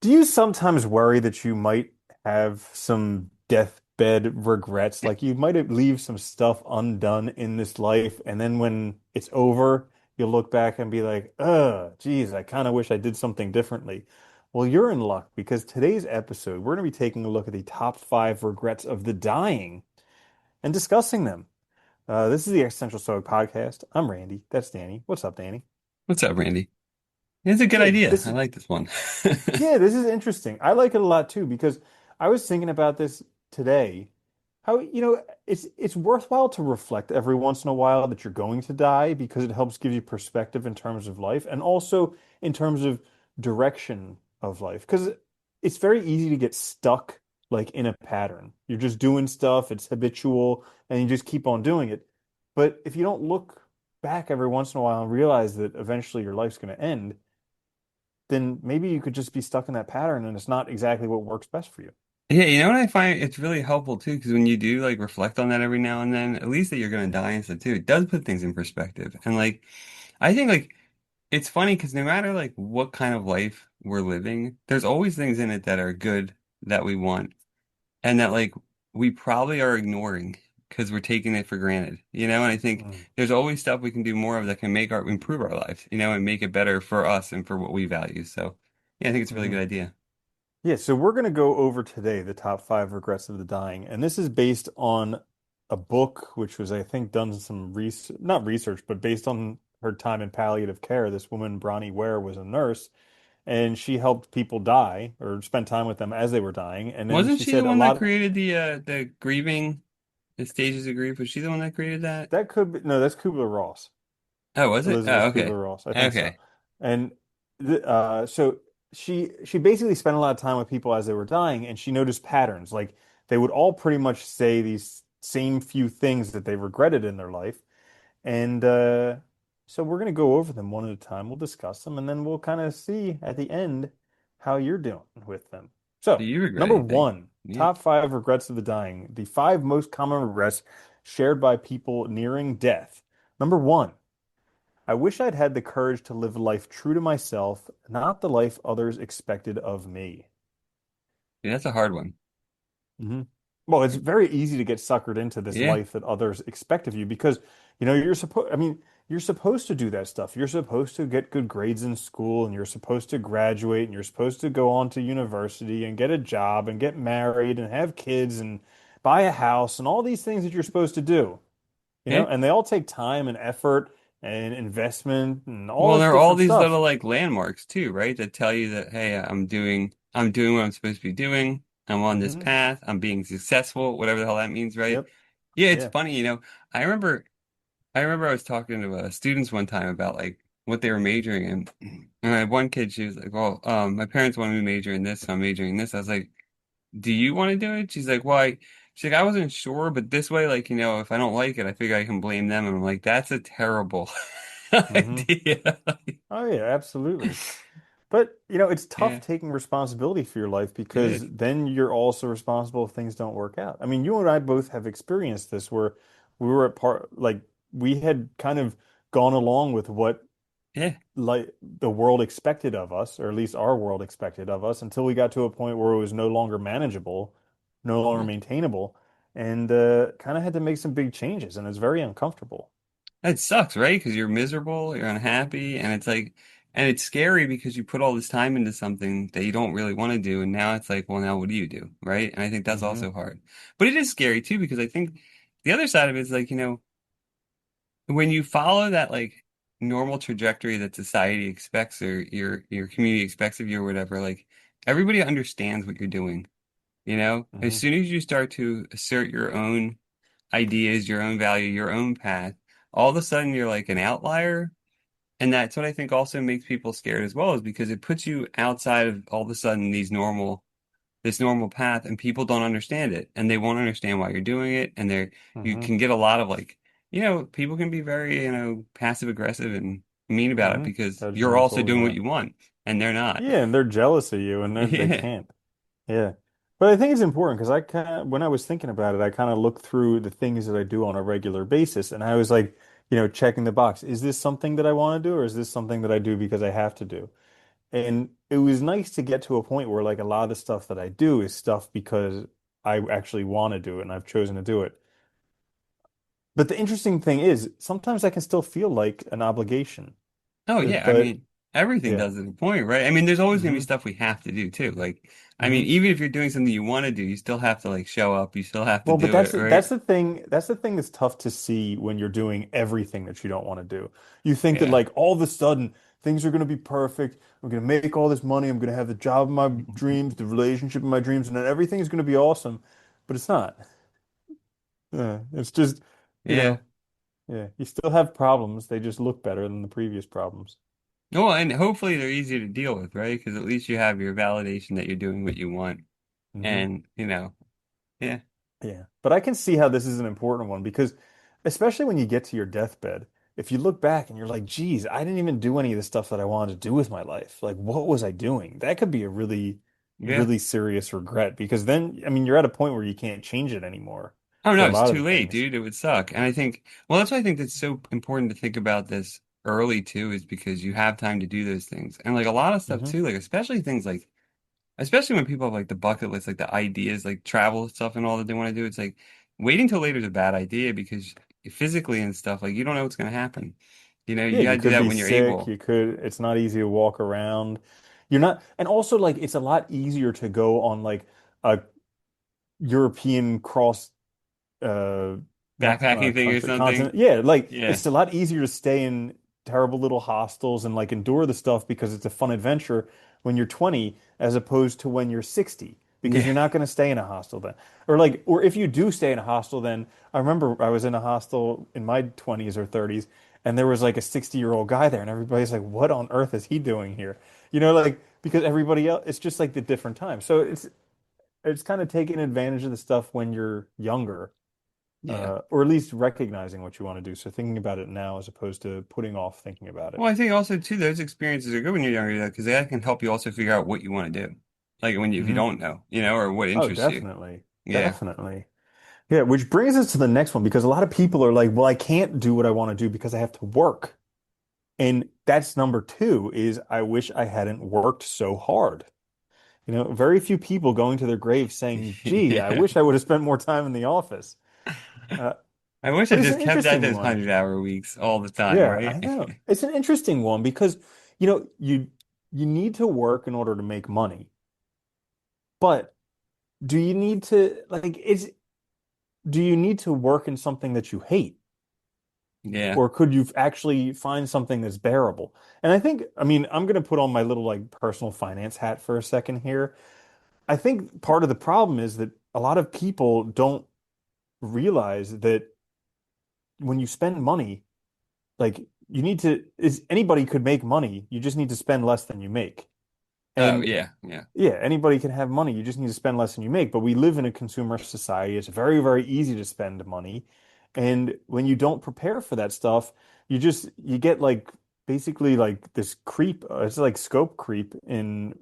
Do you sometimes worry that you might have some deathbed regrets? Like you might have leave some stuff undone in this life, and then when it's over, you'll look back and be like, geez, I kind of wish I did something differently. Well, you're in luck because today's episode, we're going to be taking a look at the top five regrets of the dying and discussing them. This is the Existential Stoic podcast. I'm Randy. That's Danny. What's up, Danny? What's up, Randy? It's a good Yeah, idea. this I is like this one. Yeah, this is interesting. I like it a lot too because I was thinking about this today. How, it's worthwhile to reflect every once in a while that you're going to die because it helps give you perspective in terms of life and also in terms of direction of life. Because it's very easy to get stuck like in a pattern. You're just doing stuff, it's habitual, and you just keep on doing it. But if you don't look back every once in a while and realize that eventually your life's going to end, then maybe you could just be stuck in that pattern and it's not exactly what works best for you. Yeah, you know what I find it's really helpful too, because when you do like reflect on that every now and then, at least that you're gonna die and stuff too, it does put things in perspective. And like I think like it's funny because no matter like what kind of life we're living, there's always things in it that are good that we want and that like we probably are ignoring because we're taking it for granted, you know? And I think Mm. there's always stuff we can do more of that can make our improve our lives, and make it better for us and for what we value. So yeah, I think it's a really Hmm. good idea. Yeah, so we're going to go over today the top five regrets of the dying. And this is based on a book, which was, I think, done some research, not research, but based on her time in palliative care. This woman, Bronnie Ware, was a nurse and she helped people die or spend time with them as they were dying. And then Wasn't she she the said a one that lot created the grieving, the stages of grief? Was she the one that created that? that could be, no, that's Kubler-Ross. Oh, was it? Oh, Elizabeth okay. Kubler-Ross. I think so. Okay. And so she basically spent a lot of time with people as they were dying, and she noticed patterns. Like they would all pretty much say these same few things that they regretted in their life. And so we're going to go over them one at a time. We'll discuss them, and then we'll kind of see at the end how you're doing with them. Do So, you regret number anything? one, Yeah. top five regrets of the dying. The five most common regrets shared by people nearing death. Number one. I wish I'd had the courage to live a life true to myself, not the life others expected of me. Yeah, that's a hard one. Hmm. Well, it's very easy to get suckered into this Yeah. life that others expect of you because, you're supposed to do that stuff. You're supposed to get good grades in school and you're supposed to graduate and you're supposed to go on to university and get a job and get married and have kids and buy a house and all these things that you're supposed to do, Yeah. and they all take time and effort and investment and all Well, this there are all different these stuff. little like landmarks too, right? That tell you that, hey, I'm doing what I'm supposed to be doing. I'm on this Hmm. path. I'm being successful, whatever the hell that means, right? Yep. Yeah, it's Yeah. funny, I remember I remember I was talking to students one time about like what they were majoring in. And I had one kid, she was like, well, my parents wanted me to major in this, so I'm majoring in this. I was like, do you want to do it? She's like, why? She's like, I wasn't sure, but this way, like, if I don't like it, I figure I can blame them. And I'm like, that's a terrible Hmm. idea. Oh yeah, absolutely. But it's tough Yeah, taking responsibility for your life it because is. then you're also responsible if things don't work out. I mean, you and I both have experienced this where we were at part like we had kind of gone along with what Yeah. like the world expected of us, or at least our world expected of us, until we got to a point where it was no longer manageable, no longer Well, maintainable, and kind of had to make some big changes, and it's very uncomfortable. it sucks, right? Because you're miserable, you're unhappy, and it's like, and it's scary because you put all this time into something that you don't really want to do, and now it's like, well, now what do you do, right? And I think that's Hmm. also hard. But it is scary too because I think the other side of it is like, when you follow that like normal trajectory that society expects or your community expects of you or whatever, like everybody understands what you're doing, As Hmm. soon as you start to assert your own ideas, your own value, your own path, all of a sudden you're like an outlier. And that's what I think also makes people scared as well, is because it puts you outside of all of a sudden this normal path, and people don't understand it and they won't understand why you're doing it. And you Hmm. can get a lot of like, people can be very, passive aggressive and mean about it Hmm. because you're also Judgmental, doing what yeah. you want and they're not. Yeah, and they're jealous of you and they Yeah. can't. Yeah. But I think it's important because I kind of, when I was thinking about it, I kind of looked through the things that I do on a regular basis and I was like, checking the box. Is this something that I want to do or is this something that I do because I have to do? And it was nice to get to a point where like a lot of the stuff that I do is stuff because I actually want to do it and I've chosen to do it. But the interesting thing is sometimes I can still feel like an obligation. Oh yeah, I But mean everything yeah. does at a point, right? I mean, there's always gonna be Hmm. stuff we have to do too. Like, I mean, Hmm. even if you're doing something you want to do, you still have to like show up. You still have to Well, but do it, right? that's the thing that's tough to see when you're doing everything that you don't want to do. You think that Yeah. like all of a sudden things are going to be perfect. I'm going to make all this money. I'm going to have the job of my dreams, the relationship of my dreams, and then everything is going to be awesome. But it's not. Yeah, it's just, you Yeah. know, yeah, you still have problems. They just look better than the previous problems. Well, and hopefully they're easier to deal with, right? Because at least you have your validation that you're doing what you want. Hmm. And, yeah. Yeah. But I can see how this is an important one because especially when you get to your deathbed, if you look back and you're like, geez, I didn't even do any of the stuff that I wanted to do with my life. Like, what was I doing? That could be a really, Yeah. really serious regret because then, I mean, you're at a point where you can't change it anymore Oh for no, a it's lot of too the late, things. dude. It would suck. And I think, well, that's why I think that's so important to think about this early too, is because you have time to do those things. And like a lot of stuff Hmm. too, like especially things like, especially when people have like the bucket list, like the ideas, like travel stuff and all that they want to do, it's like waiting till later is a bad idea because physically and stuff, like you don't know what's going to happen. Yeah, You got you to do could that be when you're sick. able. You could, it's not easy to walk around. You're not, and also like it's a lot easier to go on like a European cross not Backpacking thing or country something. continent, yeah, like Yeah. it's a lot easier to stay in terrible little hostels and like endure the stuff because it's a fun adventure when you're 20 as opposed to when you're 60 because Yeah. you're not going to stay in a hostel then, or like, or if you do stay in a hostel, then I remember I was in a hostel in my 20s or 30s and there was like a 60-year-old guy there and everybody's like, what on earth is he doing here, like because everybody else, it's just like the different time, so it's kind of taking advantage of the stuff when you're younger, Yeah. or at least recognizing what you want to do. So thinking about it now as opposed to putting off thinking about it. Well, I think also too, those experiences are good when you're younger because that can help you also figure out what you want to do. Like when if you Hmm. don't know, or what Oh, interests you. definitely. Yeah. Definitely. Yeah, which brings us to the next one because a lot of people are like, well, I can't do what I want to do because I have to work. And that's number two is I wish I hadn't worked so hard. Very few people going to their grave saying, gee, I Yeah. wish I would have spent more time in the office. Uh, I wish I but it's just an kept at interesting those one. 100-hour weeks all the time, Yeah, right? I know. It's an interesting one because, you need to work in order to make money. But do you need to like do you need to work in something that you hate? Yeah. Or could you actually find something that's bearable? And I think, I mean, I'm going to put on my little like personal finance hat for a second here. I think part of the problem is that a lot of people don't realize that when you spend money, like you need to, is anybody could make money. You just need to spend less than you make. Oh, And yeah. Yeah. yeah, anybody can have money. You just need to spend less than you make. But we live in a consumer society. It's very, very easy to spend money. And when you don't prepare for that stuff, you get like basically like this creep. It's like scope creep in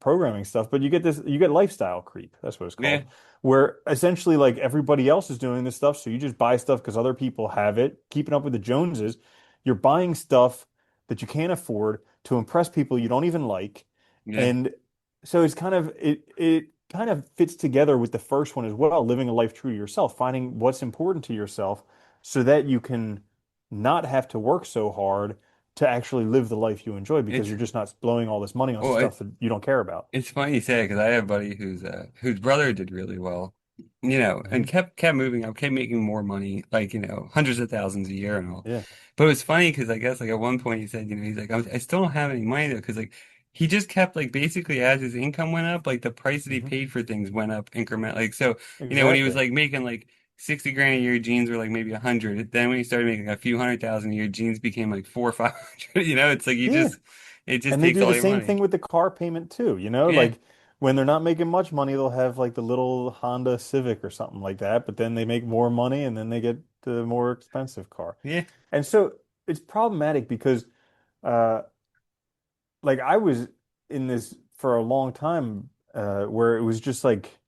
programming stuff, but you get lifestyle creep. That's what it's Yeah. called, where essentially like everybody else is doing this stuff. So you just buy stuff because other people have it, keeping up with the Joneses. You're buying stuff that you can't afford to impress people you don't even like. Yeah. And so it kind of fits together with the first one as well, living a life true to yourself, finding what's important to yourself so that you can not have to work so hard to actually live the life you enjoy because It's you're just not blowing all this money on well, stuff that you don't care about. it's funny you say it because I have a buddy whose brother did really well, and Hmm. kept moving up, kept making more money, like hundreds of thousands a year and all. Yeah. But it was funny because I guess like at one point he said, he's like, I still don't have any money though, because like he just kept like basically as his income went up, like the price that he Hmm. paid for things went up increment. Like so, when he was Exactly. like making like 60 grand a year, jeans were like maybe 100. Then when he started making a few 100,000 a year, jeans became like 400 or 500. It's like Yeah. it just And they takes do all the your same money. thing with the car payment too, Yeah. like when they're not making much money, they'll have like the little Honda Civic or something like that, but then they make more money and then they get the more expensive car. Yeah. And so it's problematic because uh like I was in this for a long time where it was just like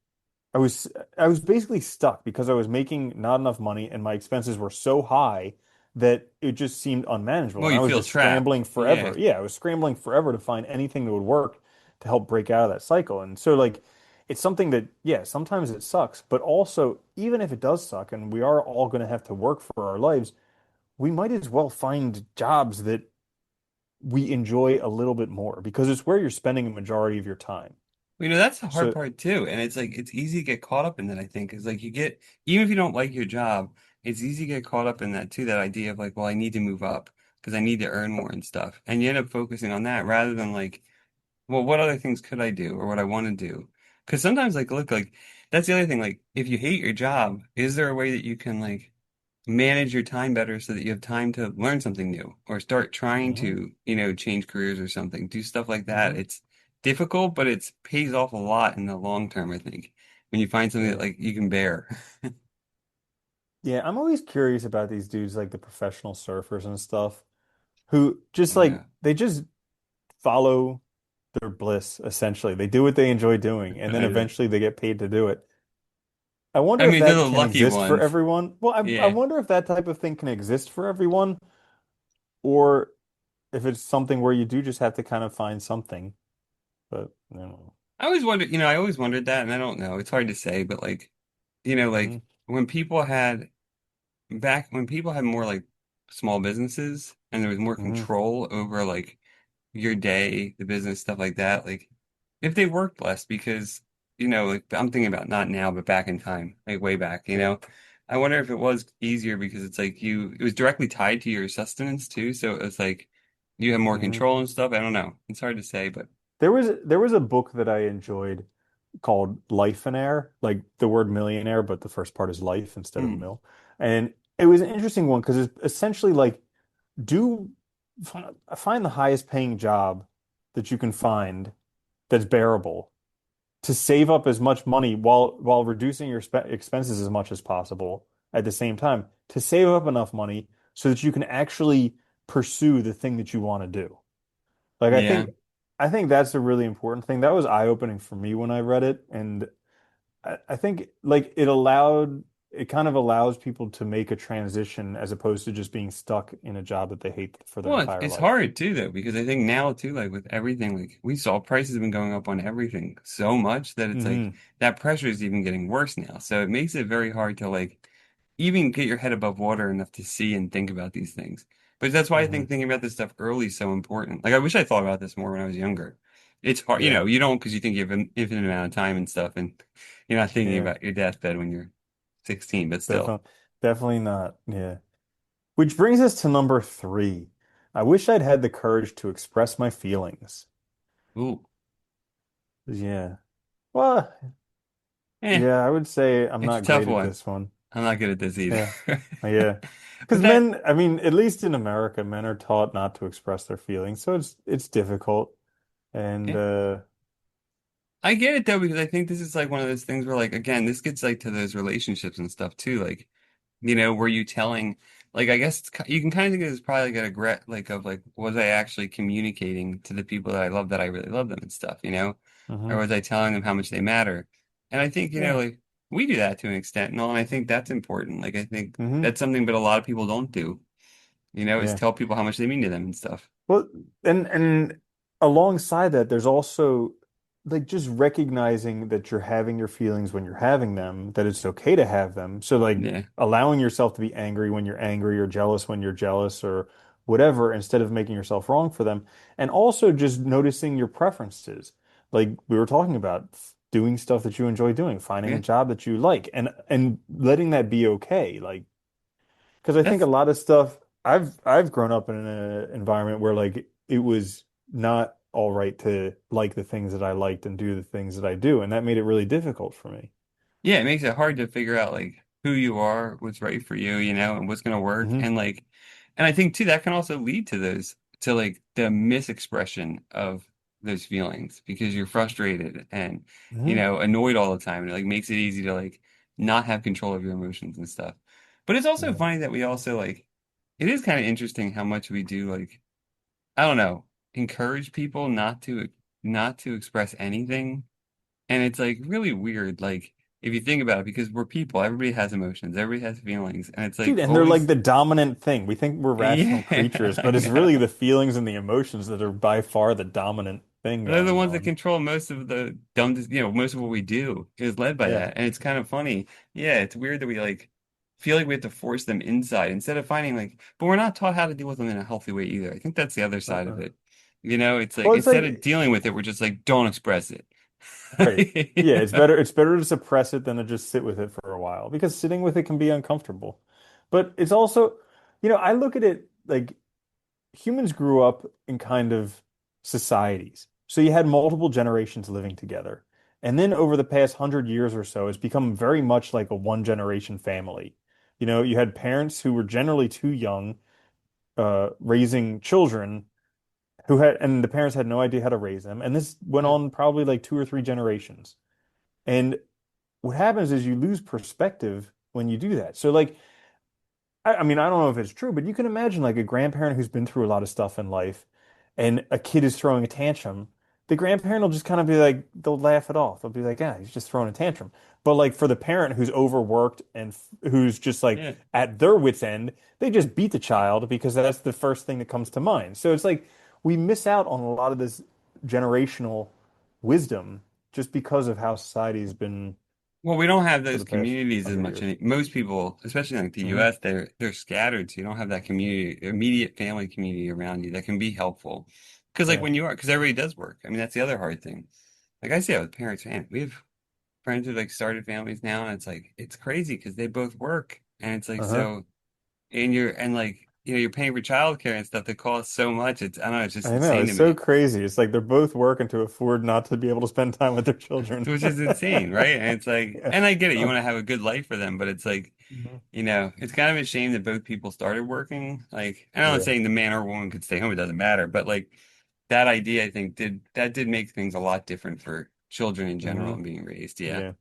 I was I was basically stuck because I was making not enough money and my expenses were so high that it just seemed unmanageable. Well, And I you was feel just trapped. scrambling Yeah. forever. Yeah, I was scrambling forever to find anything that would work to help break out of that cycle. And so, like, it's something that, yeah, sometimes it sucks, but also, even if it does suck and we are all going to have to work for our lives, we might as well find jobs that we enjoy a little bit more because it's where you're spending a majority of your time. Well, that's the hard So, part too. And it's like it's easy to get caught up in that, I think. Is like you get even if you don't like your job, it's easy to get caught up in that too, that idea of like, well, I need to move up because I need to earn more and stuff. And you end up focusing on that rather than like, well, what other things could I do or what I want to do? Because sometimes like look like that's the other thing. Like if you hate your job, is there a way that you can like manage your time better so that you have time to learn something new or start trying mhm, to, change careers or something, do stuff like that. mhm, It's difficult, but it's pays off a lot in the long term, I think, when you find something that yeah. like you can bear. Yeah, I'm always curious about these dudes like the professional surfers and stuff who just Oh like yeah. they just follow their bliss essentially. They do what they enjoy doing and then I know. eventually they get paid to do it. I I wonder if mean, they're that the can lucky exist for ones. everyone. Well, I Yeah. wonder if that type of thing can exist for everyone or if it's something where you do just have to kind of find something. But, you know. I always wondered that, and I don't know. It's hard to say, but like, Hmm. like when people had when people had more like small businesses and there was more Hmm. control over like your day, the business, stuff like that, like if they worked less because, like I'm thinking about not now, but back in time, like way back, Yeah. I wonder if it was easier because it's like it was directly tied to your sustenance too. So it's like you have more Hmm. control and stuff. I don't know. It's hard to say, but There was a book that I enjoyed called Life and Air, like the word millionaire, but the first part is life instead of mm, mill. And it was an interesting one because it's essentially like do find the highest paying job that you can find that's bearable to save up as much money while reducing your expenses as much as possible at the same time to save up enough money so that you can actually pursue the thing that you want to do. Like yeah. I think that's a really important thing. That was eye-opening for me when I read it, and I think like it kind of allows people to make a transition as opposed to just being stuck in a job that they hate for their Well, it's, entire it's life. hard too though, because I think now too, like with everything, like we saw prices have been going up on everything so much that it's like Hmm. that pressure is even getting worse now. So it makes it very hard to like even get your head above water enough to see and think about these things. But that's why I Hmm. think thinking about this stuff early is so important. Like I wish I thought about this more when I was younger. It's hard, Yeah. you don't because you think you have an infinite amount of time and stuff, and you're not thinking Yeah. about your deathbed when you're 16, but still. Definitely, definitely not. Yeah. Which brings us to number three. I wish I'd had the courage to express my feelings. Ooh, Yeah. Well, eh, yeah, I would say I'm it's a not tough great at one. this one. I'm not good at this either. Yeah. Yeah. But Because that men, I mean, at least in America, men are taught not to express their feelings. So it's difficult. And yeah. I get it though, because I think this is like one of those things where like again, this gets like to those relationships and stuff too. Like, were you telling like I guess you can kind of think of it as probably like a regret like of like was I actually communicating to the people that I love that I really love them and stuff, Or hmm. was I telling them how much they matter? And I think, Yeah. like we do that to an extent and all, and I think that's important. Like I think Hmm. that's something but a lot of people don't do, is Yeah. tell people how much they mean to them and stuff. Well, and alongside that, there's also like just recognizing that you're having your feelings when you're having them, that it's okay to have them. So like Yeah. allowing yourself to be angry when you're angry or jealous when you're jealous or whatever, instead of making yourself wrong for them. And also just noticing your preferences. Like we were talking about doing stuff that you enjoy doing, finding a Yeah. job that you like and letting that be okay. Like because I think a That's lot of stuff I've grown up in an environment where like it was not all right to like the things that I liked and do the things that I do, and that made it really difficult for me. Yeah, it makes it hard to figure out like who you are, what's right for you, and what's gonna work. Hmm. And I think too that can also lead to to like the misexpression of those feelings because you're frustrated and, Hmm. annoyed all the time. And it like makes it easy to like not have control of your emotions and stuff. But it's also Yeah. funny that we also like it is kind of interesting how much we do like, I don't know, encourage people not to express anything and it's like really weird. Like if you think about it, because we're people, everybody has emotions, everybody has feelings, and it's like Dude, and they're like always, the dominant thing. We think we're rational yeah, creatures, I but it's know. really the feelings and the emotions that are by far the dominant thing They're the going ones that on. control most of the dumb, most of what we do is led by Yeah. that. And it's kind of funny. Yeah, it's weird that we like feel like we have to force them inside instead of finding like, but we're not taught how to deal with them in a healthy way either. I think that's the other side of Uh-uh. it. It's like Well, it's instead of like, dealing with it, we're just like, don't express it. right. Yeah, it's better to suppress it than to just sit with it for a while because sitting with it can be uncomfortable. But it's also, I look at it like humans grew up in kind of societies. So you had multiple generations living together. And then over the past 100 years or so, it's become very much like a one generation family. You had parents who were generally too young, raising children and the parents had no idea how to raise them. And this went Yeah. on probably like two or three generations. And what happens is you lose perspective when you do that. So like I mean, I don't know if it's true, but you can imagine like a grandparent who's been through a lot of stuff in life and a kid is throwing a tantrum. The grandparent will just kind of be like, they'll laugh it off. They'll be like, yeah, he's just throwing a tantrum. But like for the parent who's overworked and who's just like Yeah. at their wits' end, they just beat the child because that's the first thing that comes to mind. So it's like we miss out on a lot of this generational wisdom just because of how society has been Well, we don't have for those the past communities as 100 much. years. Most people, especially like the Hmm. US, they're scattered, so you don't have that community, immediate family community around you that can be helpful. Because like Yeah. when you are, because everybody does work. I mean, that's the other hard thing. Like I see that with parents, man. We have friends who like started families now, and it's like it's crazy because they both work, and it's like Uh-huh. so, and like you're paying for childcare and stuff that costs so much. It's I don't know, it's just I know, insane it's to so me. crazy. It's like they're both working to afford not to be able to spend time with their children. Which is insane, right? And it's like, Yeah. and I get it, you Uh, want to have a good life for them, but it's like, mhm. it's kind of a shame that both people started working. Like, I'm not Yeah. saying the man or woman could stay home, it doesn't matter, but like that idea, I think, did make things a lot different for children in general Hmm. and being raised. Yeah, Yeah.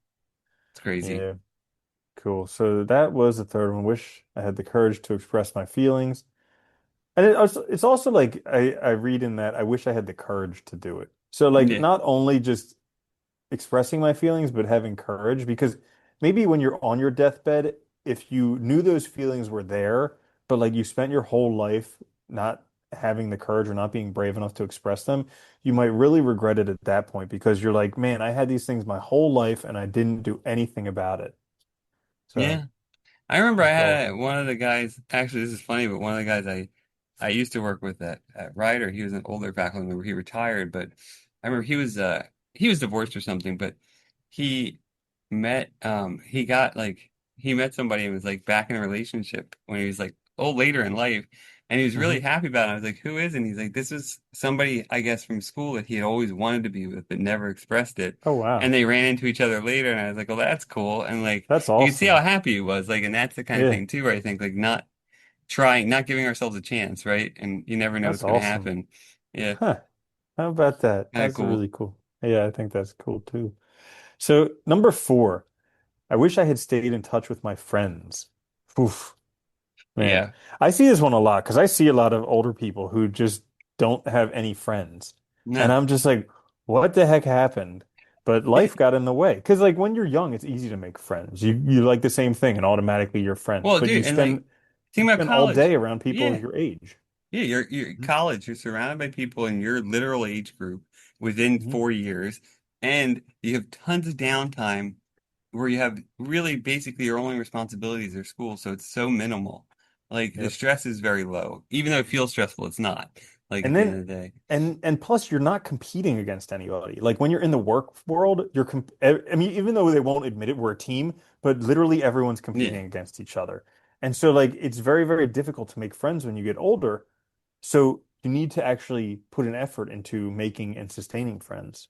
it's crazy. Yeah. Cool. So that was the third one. Wish I had the courage to express my feelings. And it's also like I read in that I wish I had the courage to do it. So like Yeah, not only just expressing my feelings, but having courage because maybe when you're on your deathbed, if you knew those feelings were there, but like you spent your whole life not having the courage or not being brave enough to express them, you might really regret it at that point because you're like, man, I had these things my whole life and I didn't do anything about it. So yeah. I remember I that's had awesome. one of the guys, actually, this is funny, but one of the guys I used to work with at Ryder, he was an older faculty member. He retired, but I remember he was divorced or something, but he he met somebody and was like back in a relationship when he was like later in life, and he was really Hmm. happy about it. I was like, who is it? And he's like, this is somebody I guess from school that he had always wanted to be with but never expressed it. Oh And wow. they ran into each other later, and I was like, well, that's cool. And like That's you can see how awesome. happy he was, like, and that's the kind of Yeah, thing too, where I think like not giving ourselves a chance, right? And you never know that's what's going to awesome. happen. Yeah, Huh. How about that? kind of That's cool. really cool. Yeah, I think that's cool too. So number four, I wish I had stayed in touch with my friends. Oof, man. Yeah, I see this one a lot because I see a lot of older people who just don't have any friends. And no, I'm just like, what the heck happened? But life got in the way. Because like when you're young, it's easy to make friends. You like the same thing and automatically you're friends. well, But dude, and like you think about spend all day college. around people Yeah, your age. yeah, you're in college. You're surrounded by people in your literal age group within Mm-hmm. 4 years, and you have tons of downtime where you have really basically your only responsibilities are school, so it's so minimal. Like the Yep. stress is very low. Even though it feels stressful, it's not. Like at And the then end of the day. and plus you're not competing against anybody. Like when you're in the work world, I mean even though they won't admit it, we're a team, but literally everyone's Yeah. competing against each other. And so like it's very, very difficult to make friends when you get older. So you need to actually put an effort into making and sustaining friends.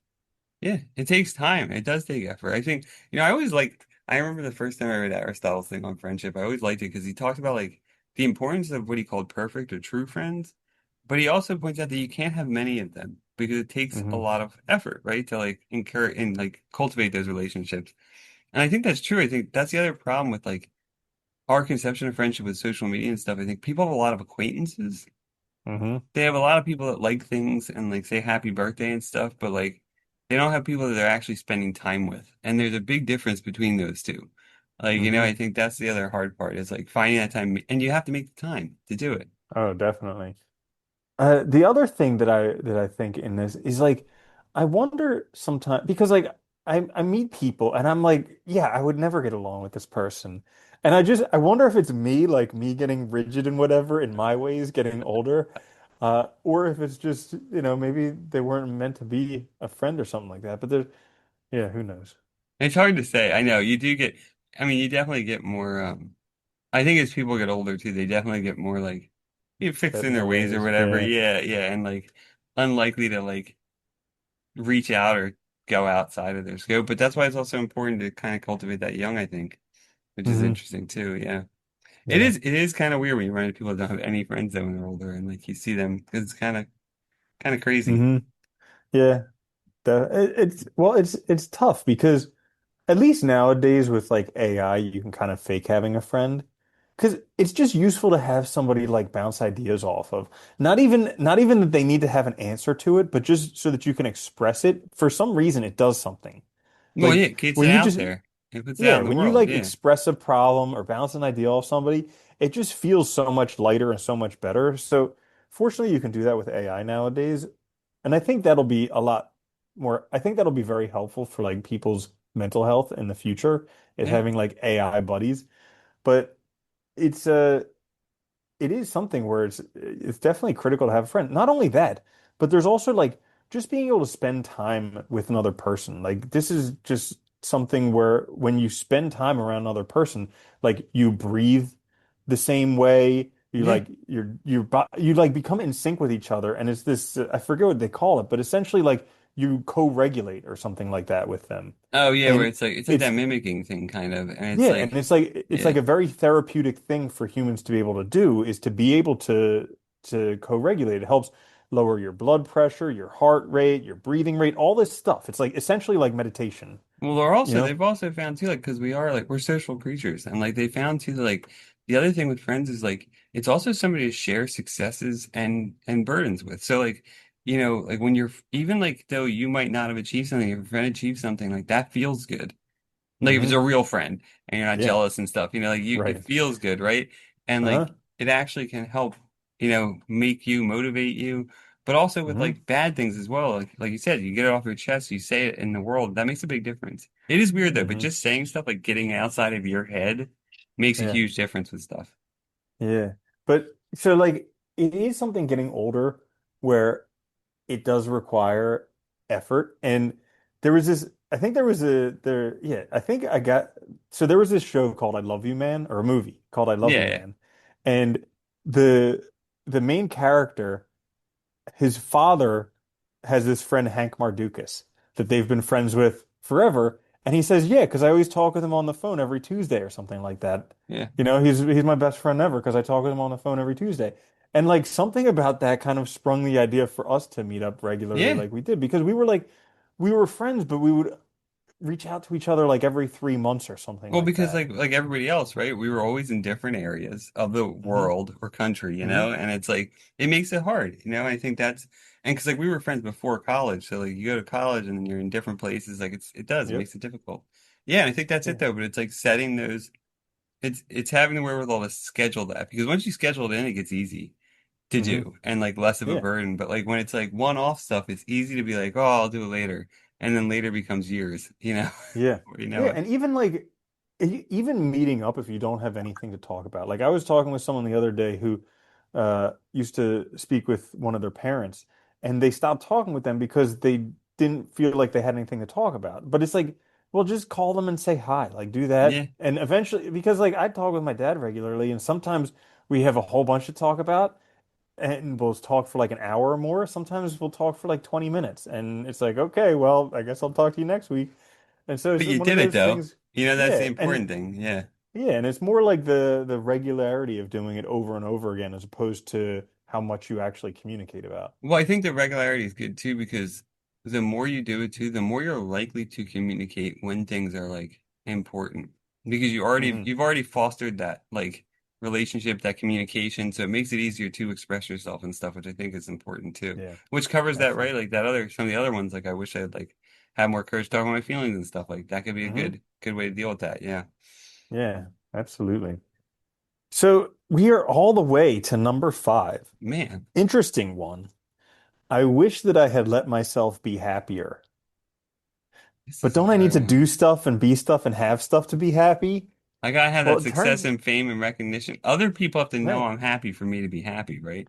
Yeah, it takes time. It does take effort. I think, I always liked, I remember the first time I read Aristotle's thing on friendship. I always liked it because he talked about like the importance of what he called perfect or true friends. But he also points out that you can't have many of them because it takes a Hmm. lot of effort, right? To like encourage and like cultivate those relationships. And I think that's true. I think that's the other problem with like our conception of friendship with social media and stuff. I think people have a lot of acquaintances. Hmm. They have a lot of people that like things and like say happy birthday and stuff, but like they don't have people that they're actually spending time with. And there's a big difference between those two. Like, I Hmm. think that's the other hard part is like finding that time and you have to make the time to do it. Oh, definitely. The other thing that I think in this is like I wonder sometimes because like I meet people and I'm like, yeah, I would never get along with this person. And I wonder if it's me, like me getting rigid and whatever in my ways, getting older, or if it's just, maybe they weren't meant to be a friend or something like that. But there's, yeah, who knows? It's hard to say. I know you do get, I mean, you definitely get more, I think as people get older too, they definitely get more like fixed Set in in their their ways or ways. whatever. Yeah. Yeah, yeah. And like unlikely to like reach out or go outside of their scope. But that's why it's also important to kind of cultivate that young, I think, which is Hmm. interesting too. Yeah. Yeah. It is kind of weird when you run into people that don't have any friends though when they're older and like you see them because it's kind of crazy. Hmm. Yeah. It's tough because at least nowadays with like AI, you can kind of fake having a friend because it's just useful to have somebody like bounce ideas off of. Not even that they need to have an answer to it, but just so that you can express it. For some reason, it does something. Well, yeah, Like it gets it when you out just there. It puts it out yeah, in the when you world. like Yeah. express a problem or bounce an idea off somebody, it just feels so much lighter and so much better. So fortunately, you can do that with AI nowadays. And I think that'll be a lot more, I think that'll be very helpful for like people's mental health in the future is Yeah. having like AI buddies. But it's it is something where it's definitely critical to have a friend. Not only that, but there's also like just being able to spend time with another person. Like this is just something where when you spend time around another person, like you breathe the same way. You Yeah. like you like become in sync with each other, and it's this I forget what they call it, but essentially like you co-regulate or something like that with them, Oh yeah, where and it's like it's that mimicking thing kind of, and it's yeah, and like it's like yeah. a very therapeutic thing for humans to be able to do is to be able to co-regulate. It helps lower your blood pressure, your heart rate, your breathing rate, all this stuff. It's like essentially like meditation, Well, they're you also know? they've also found too, like, because we are like we're social creatures, and like they found too, like the other thing with friends is like it's also somebody to share successes and burdens with. So like like when you're even like though you might not have achieved something, if a friend achieves something, like that feels good. Like if it's Hmm. a real friend and you're not Yeah, jealous and stuff, like it right. feels good, right? And like Uh-huh. it actually can help, make you motivate you, but also with Hmm. like bad things as well. Like you said, you get it off your chest, you say it in the world, that makes a big difference. It is weird though, but Hmm. just saying stuff like getting outside of your head makes a Yeah. huge difference with stuff. Yeah. But so like it is something getting older where it does require effort. And there was this, I think there was a there, yeah, I think I got so there was this show called I Love You Man, or a movie called I Love You Yeah, Man. And the the main character, his father has this friend Hank Mardukas that they've been friends with forever. And he says, yeah, because I always talk with him on the phone every Tuesday or something like that. yeah, He's my best friend ever because I talk with him on the phone every Tuesday. And like something about that kind of sprung the idea for us to meet up regularly yeah. like we did because we were friends, but we would reach out to each other like every 3 months or something Well, like because that. like everybody else, right? We were always in different areas of the Hmm. world or country, Hmm. and it's like it makes it hard, I think that's and because like we were friends before college, so like you go to college and then you're in different places, like it Yep. makes it difficult. Yeah, and I think that's it Yeah. though, but it's like setting those it's having the wherewithal to schedule that because once you schedule it in, it gets easy to Hmm. do and like less of a Yeah. burden. But like when it's like one-off stuff, it's easy to be like, oh, I'll do it later, and then later becomes years, Yeah. before you know Yeah. it. And even like, even meeting up if you don't have anything to talk about. Like, I was talking with someone the other day who used to speak with one of their parents, and they stopped talking with them because they didn't feel like they had anything to talk about. But it's like, well, just call them and say hi. Like, do that. Yeah. And eventually, because like I talk with my dad regularly, and sometimes we have a whole bunch to talk about. And we'll talk for like an hour or more. Sometimes we'll talk for like 20 minutes. And it's like, okay, well, I guess I'll talk to you next week. And so it's But you one of did it those though. things. That's the Yeah, important thing. Yeah. and it's more like the regularity of doing it over and over again as opposed to how much you actually communicate about. Well, I think the regularity is good too because the more you do it too, the more you're likely to communicate when things are like important because Hmm. you've already fostered that like relationship, that communication, so it makes it easier to express yourself and stuff, which I think is important too. Yeah, Which covers that, right? excellent. Like some of the other ones, like I wish I had like have more courage to talk about my feelings and stuff. Like that could be a Hmm. good way to deal with that. Yeah. Yeah, absolutely. So we are all the way to number five. Man, Interesting one. I wish that I had let myself be happier. this But is a don't I need hard to one. do stuff and be stuff and have stuff to be happy? I gotta have Well, that it success turns and fame and recognition. Other people have to know right, I'm happy for me to be happy, right?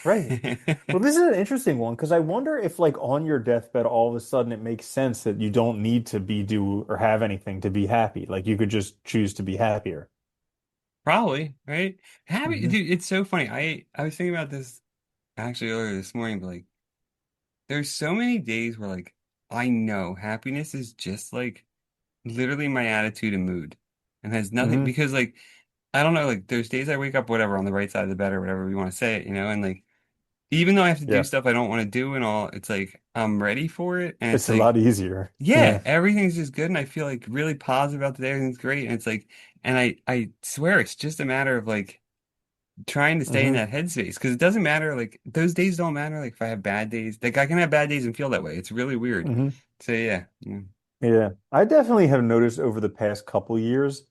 right. Well, this is an interesting one because I wonder if, like, on your deathbed, all of a sudden it makes sense that you don't need to be, do, or have anything to be happy. Like, you could just choose to be happier. Probably, right? Happy, Hmm. dude, it's so funny. I was thinking about this actually earlier this morning, but like there's so many days where like I know happiness is just like literally my attitude and mood and has nothing Hmm. because like I don't know, like there's days I wake up whatever on the right side of the bed or whatever we want to say it, and like even though I have to do Yeah, stuff I don't want to do and all, it's like I'm ready for it and it's it's a like lot easier. yeah, Yeah. everything's just good and I feel like really positive about the day, everything's great and it's like and I swear it's just a matter of like trying to stay in Hmm. that headspace because it doesn't matter like those days don't matter like if I have bad days like I can have bad days and feel that way, it's really weird. Hmm. So yeah, Yeah, I definitely have noticed over the past couple years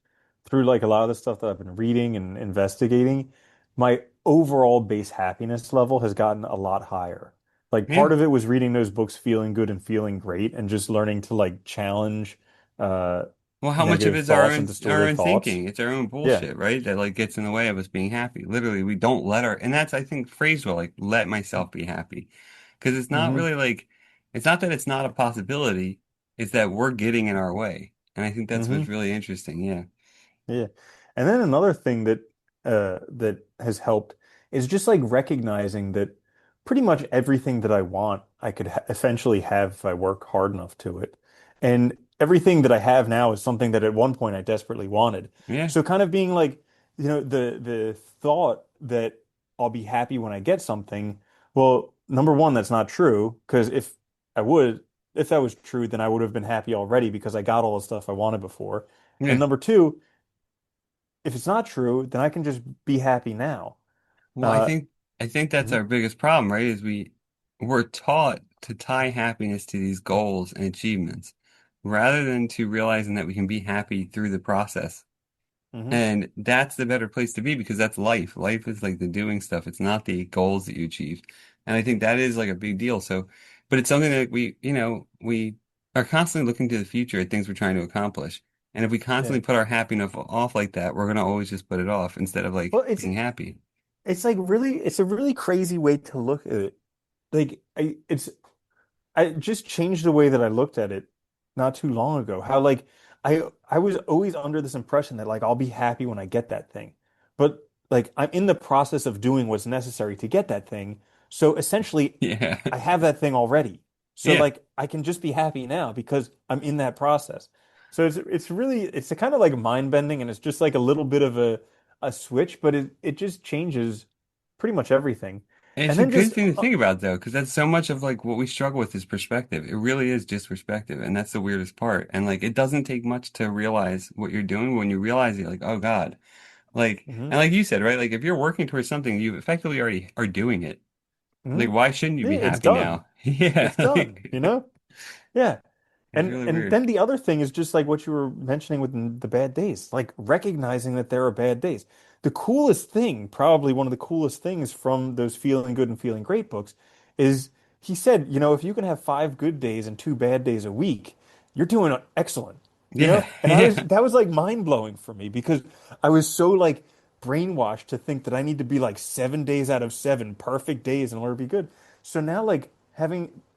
through like a lot of the stuff that I've been reading and investigating, my overall base happiness level has gotten a lot higher. Like yeah. part of it was reading those books, feeling good and feeling great, and just learning to like challenge uh Well, how much of negative it's thoughts and our distorted own thoughts. thinking? It's our own Yeah. bullshit, right? That like gets in the way of us being happy. Literally, we don't let our, and that's I think phrased well, like let myself be happy, because it's not Hmm. really like, it's not that it's not a possibility, it's that we're getting in our way, and I think that's what's Hmm. really interesting. Yeah, Yeah. And then another thing that has helped is just like recognizing that pretty much everything that I want, I could ha essentially have if I work hard enough to it. And everything that I have now is something that at one point I desperately wanted. yeah, So kind of being like, the thought that I'll be happy when I get something, well, number one, that's not true, because if that was true, then I would have been happy already because I got all the stuff I wanted before. And yeah. number two, if it's not true, then I can just be happy now. Well, Uh, I think that's mhm, our biggest problem, right? Is we're taught to tie happiness to these goals and achievements rather than to realizing that we can be happy through the process. mhm, And that's the better place to be because that's life. Life is like the doing stuff. It's not the goals that you achieve. And I think that is like a big deal. So, but it's something that we are constantly looking to the future at things we're trying to accomplish. And if we yeah. constantly put our happiness off like that, we're going to always just put it off instead of like Well, it's being happy. it's like really it's a really crazy way to look at it. Like I just changed the way that I looked at it not too long ago. How like I was always under this impression that like I'll be happy when I get that thing. But like I'm in the process of doing what's necessary to get that thing. So essentially Yeah. I have that thing already. So Yeah. like I can just be happy now because I'm in that process. So it's really it's a kind of like mind bending and it's just like a little bit of a switch, but it just changes pretty much everything. And it's And a then good just thing to think about though, because that's so much of like what we struggle with is perspective. It really is just perspective, and that's the weirdest part. And like it doesn't take much to realize what you're doing. When you realize it, like, oh God. Like mhm, and like you said, right? Like if you're working towards something, you effectively already are doing it. Like mhm. why shouldn't you Yeah, be it's happy done. now? Yeah, It's done, like you know? Yeah. it's really And weird. then the other thing is just like what you were mentioning with the bad days, like recognizing that there are bad days. The coolest thing, probably one of the coolest things from those feeling good and feeling great books is he said, if you can have 5 good days and 2 bad days a week, you're doing excellent, Yeah, And yeah. that was like mind blowing for me because I was so like brainwashed to think that I need to be like 7 days out of 7 perfect days in order to be good. So now like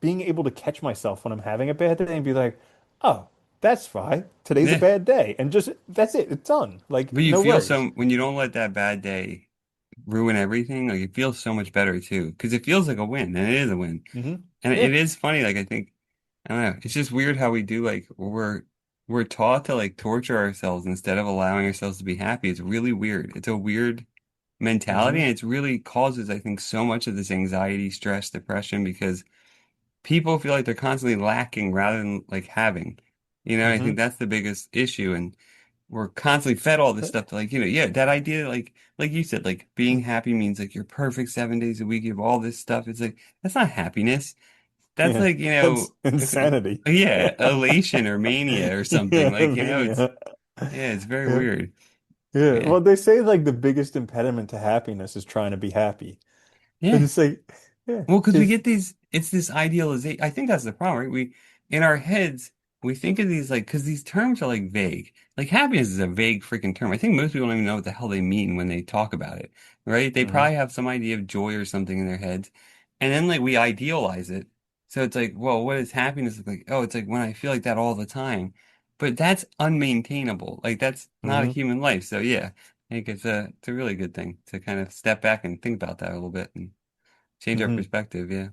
being able to catch myself when I'm having a bad day and be like, oh, that's fine. Today's a Yeah. bad day. And just that's it. It's done. Like But you no feel worries. so when you don't let that bad day ruin everything, like it feels so much better too. Because it feels like a win, and it is a win. Hmm. And Yeah. it is funny, like I think I don't know, it's just weird how we do like we're taught to like torture ourselves instead of allowing ourselves to be happy. It's really weird. It's a weird mentality, Hmm. and it's really causes, I think, so much of this anxiety, stress, depression because people feel like they're constantly lacking rather than like having. I think Hmm. that's the biggest issue. And we're constantly fed all this stuff to like, yeah, that idea, like you said, like being happy means like you're perfect 7 days a week, you have all this stuff. It's like, that's not happiness. that's Yeah, like, that's insanity. yeah, elation or mania or something. Yeah, Like, it's mania. yeah, it's very Yeah. weird. Yeah. Yeah. Well, they say like the biggest impediment to happiness is trying to be happy. And Yeah. it's like, yeah, Well, because we if get it's this idealization. I think that's the problem, right? In our heads, we think of these like, because these terms are like vague. Like happiness is a vague freaking term. I think most people don't even know what the hell they mean when they talk about it, right? They hmm probably have some idea of joy or something in their heads. And then like we idealize it. So it's like, well, what is happiness look like? Oh, it's like when I feel like that all the time. But that's unmaintainable. Like that's not a hmm human life. So yeah, I think it's a really good thing to kind of step back and think about that a little bit and change our hmm perspective, yeah.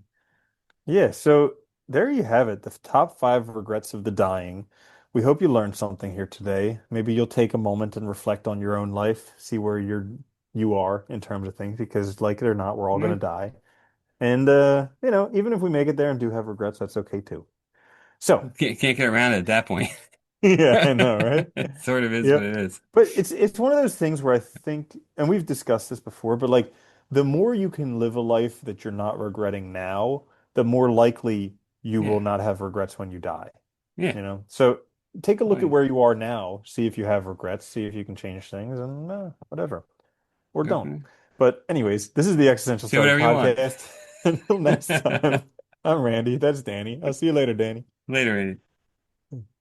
Yeah, so there you have it, the top five regrets of the dying. We hope you learned something here today. Maybe you'll take a moment and reflect on your own life, see where you are in terms of things, because like it or not, we're all Yeah. gonna die. And even if we make it there and do have regrets, that's okay too. So, Can't get around it at that point. yeah, I know, right? It sort of is what Yep. it is. But it's one of those things where I think, and we've discussed this before, but like the more you can live a life that you're not regretting now, the more likely you will Yeah. not have regrets when you die, Yeah. So take a Oh, look at yeah. where you are now, see if you have regrets, see if you can change things, and whatever, or Go don't. from there. But anyways, this is the Existential Do Stoic whatever you want. podcast. Until next time, I'm Randy. That's Danny. I'll see you later, Danny. Later, Eddie.